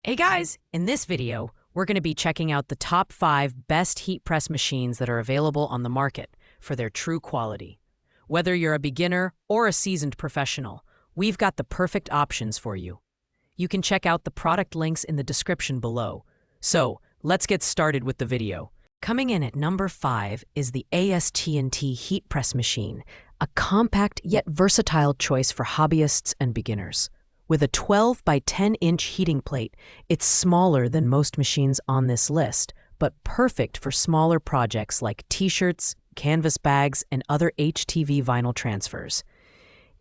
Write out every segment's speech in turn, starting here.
Hey guys, in this video, we're going to be checking out the top 5 best heat press machines that are available on the market for their true quality. Whether you're a beginner or a seasoned professional, we've got the perfect options for you. You can check out the product links in the description below. So, let's get started with the video. Coming in at number 5 is the AST&T heat press machine, a compact yet versatile choice for hobbyists and beginners. With a 12 by 10-inch heating plate, it's smaller than most machines on this list, but perfect for smaller projects like t-shirts, canvas bags, and other HTV vinyl transfers.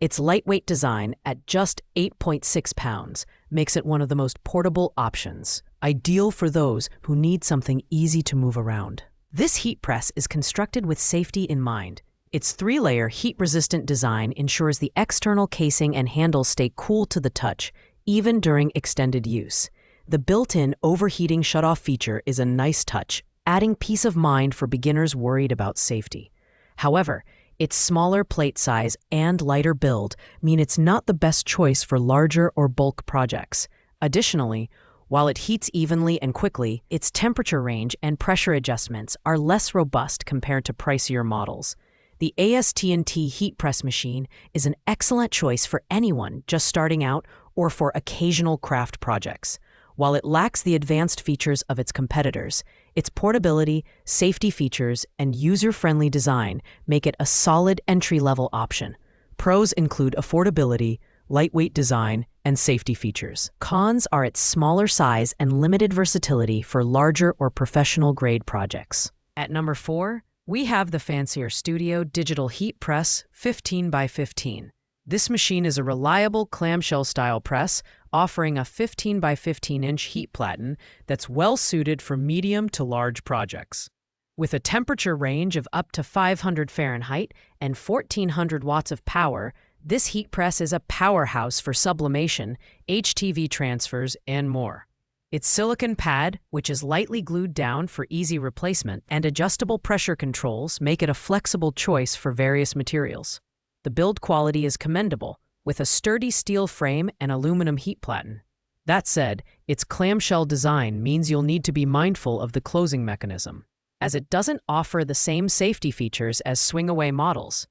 Its lightweight design, at just 8.6 pounds, makes it one of the most portable options, ideal for those who need something easy to move around. This heat press is constructed with safety in mind. Its 3-layer heat-resistant design ensures the external casing and handles stay cool to the touch, even during extended use. The built-in overheating shutoff feature is a nice touch, adding peace of mind for beginners worried about safety. However, its smaller plate size and lighter build mean it's not the best choice for larger or bulk projects. Additionally, while it heats evenly and quickly, its temperature range and pressure adjustments are less robust compared to pricier models. The AST&T heat press machine is an excellent choice for anyone just starting out or for occasional craft projects. While it lacks the advanced features of its competitors, its portability, safety features, and user-friendly design make it a solid entry-level option. Pros include affordability, lightweight design, and safety features. Cons are its smaller size and limited versatility for larger or professional-grade projects. At number 4, we have the fancier Studio Digital Heat Press 15 by 15. This machine is a reliable clamshell-style press, offering a 15 by 15-inch heat platen that's well-suited for medium to large projects. With a temperature range of up to 500 Fahrenheit and 1400 watts of power, this heat press is a powerhouse for sublimation, HTV transfers, and more. Its silicone pad, which is lightly glued down for easy replacement, and adjustable pressure controls make it a flexible choice for various materials. The build quality is commendable, with a sturdy steel frame and aluminum heat platen. That said, its clamshell design means you'll need to be mindful of the closing mechanism, as it doesn't offer the same safety features as swing-away models.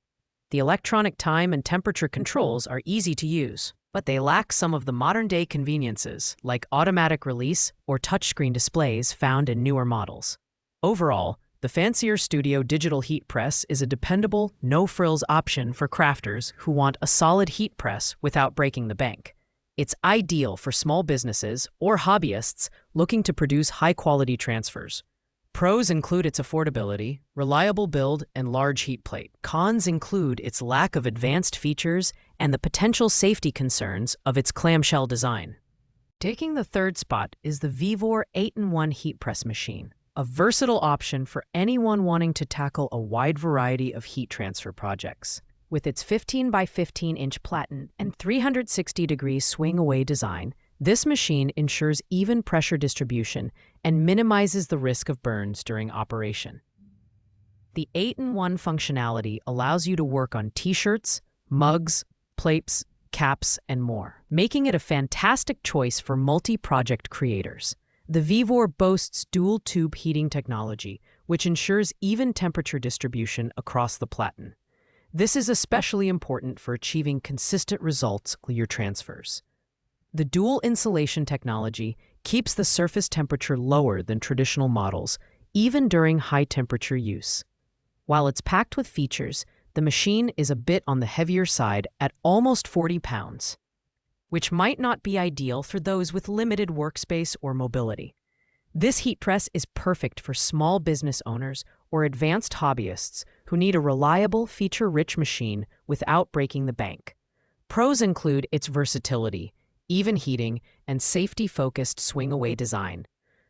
The electronic time and temperature controls are easy to use, but they lack some of the modern-day conveniences like automatic release or touchscreen displays found in newer models. Overall, the fancier Studio Digital Heat Press is a dependable, no-frills option for crafters who want a solid heat press without breaking the bank. It's ideal for small businesses or hobbyists looking to produce high-quality transfers. Pros include its affordability, reliable build, and large heat plate. Cons include its lack of advanced features and the potential safety concerns of its clamshell design. Taking the third spot is the Vevor 8-in-1 heat press machine, a versatile option for anyone wanting to tackle a wide variety of heat transfer projects. With its 15 by 15-inch platen and 360-degree swing-away design, this machine ensures even pressure distribution and minimizes the risk of burns during operation. The 8-in-1 functionality allows you to work on t-shirts, mugs, plates, caps, and more, making it a fantastic choice for multi-project creators. The Vevor boasts dual-tube heating technology, which ensures even temperature distribution across the platen. This is especially important for achieving consistent results with your transfers. The dual insulation technology keeps the surface temperature lower than traditional models, even during high-temperature use. While it's packed with features, the machine is a bit on the heavier side at almost 40 pounds, which might not be ideal for those with limited workspace or mobility. This heat press is perfect for small business owners or advanced hobbyists who need a reliable, feature-rich machine without breaking the bank. Pros include its versatility, even heating, and safety-focused swing-away design.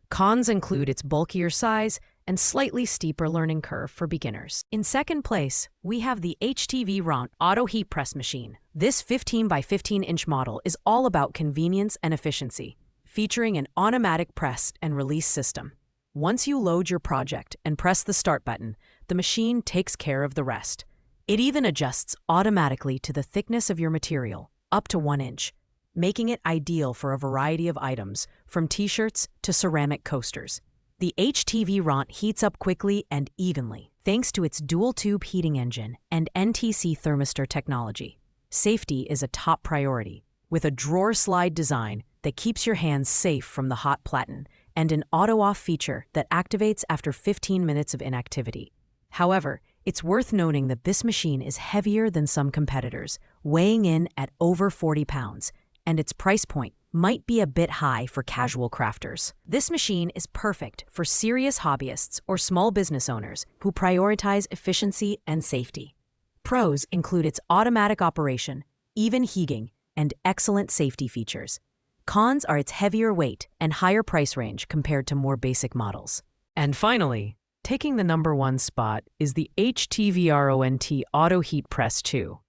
Cons include its bulkier size and slightly steeper learning curve for beginners. In second place, we have the HTV Ront Auto Heat Press Machine. This 15 by 15-inch model is all about convenience and efficiency, featuring an automatic press and release system. Once you load your project and press the start button, the machine takes care of the rest. It even adjusts automatically to the thickness of your material, up to 1 inch, making it ideal for a variety of items, from t-shirts to ceramic coasters. The HTV Ront heats up quickly and evenly, thanks to its dual-tube heating engine and NTC thermistor technology. Safety is a top priority, with a drawer slide design that keeps your hands safe from the hot platen and an auto-off feature that activates after 15 minutes of inactivity. However, it's worth noting that this machine is heavier than some competitors, weighing in at over 40 pounds, and its price point might be a bit high for casual crafters. This machine is perfect for serious hobbyists or small business owners who prioritize efficiency and safety. Pros include its automatic operation, even heating, and excellent safety features. Cons are its heavier weight and higher price range compared to more basic models. And finally, taking the #1 spot is the HTVRONT Auto Heat Press 2.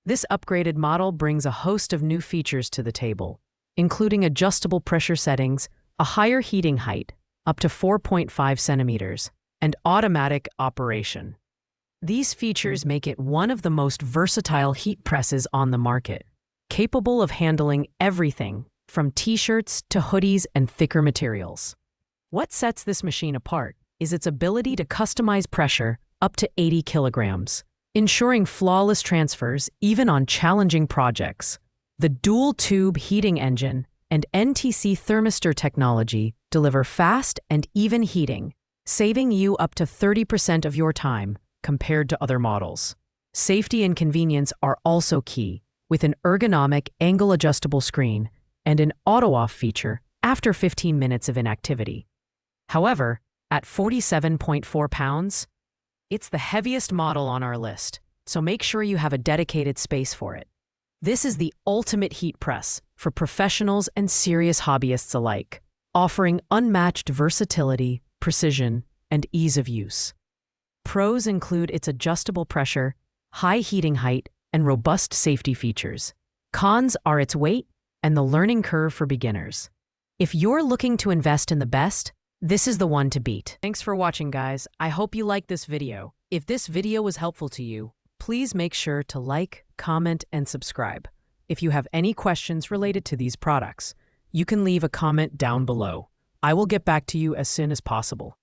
This upgraded model brings a host of new features to the table, including adjustable pressure settings, a higher heating height, up to 4.5 centimeters, and automatic operation. These features make it one of the most versatile heat presses on the market, capable of handling everything from t-shirts to hoodies and thicker materials. What sets this machine apart is its ability to customize pressure up to 80 kilograms, ensuring flawless transfers even on challenging projects. The dual-tube heating engine and NTC thermistor technology deliver fast and even heating, saving you up to 30% of your time compared to other models. Safety and convenience are also key, with an ergonomic angle-adjustable screen and an auto-off feature after 15 minutes of inactivity. However, at 47.4 pounds, it's the heaviest model on our list, so make sure you have a dedicated space for it. This is the ultimate heat press for professionals and serious hobbyists alike, offering unmatched versatility, precision, and ease of use. Pros include its adjustable pressure, high heating height, and robust safety features. Cons are its weight and the learning curve for beginners. If you're looking to invest in the best, this is the one to beat. Thanks for watching, guys. I hope you liked this video. If this video was helpful to you, please make sure to like, comment, and subscribe. If you have any questions related to these products, you can leave a comment down below. I will get back to you as soon as possible.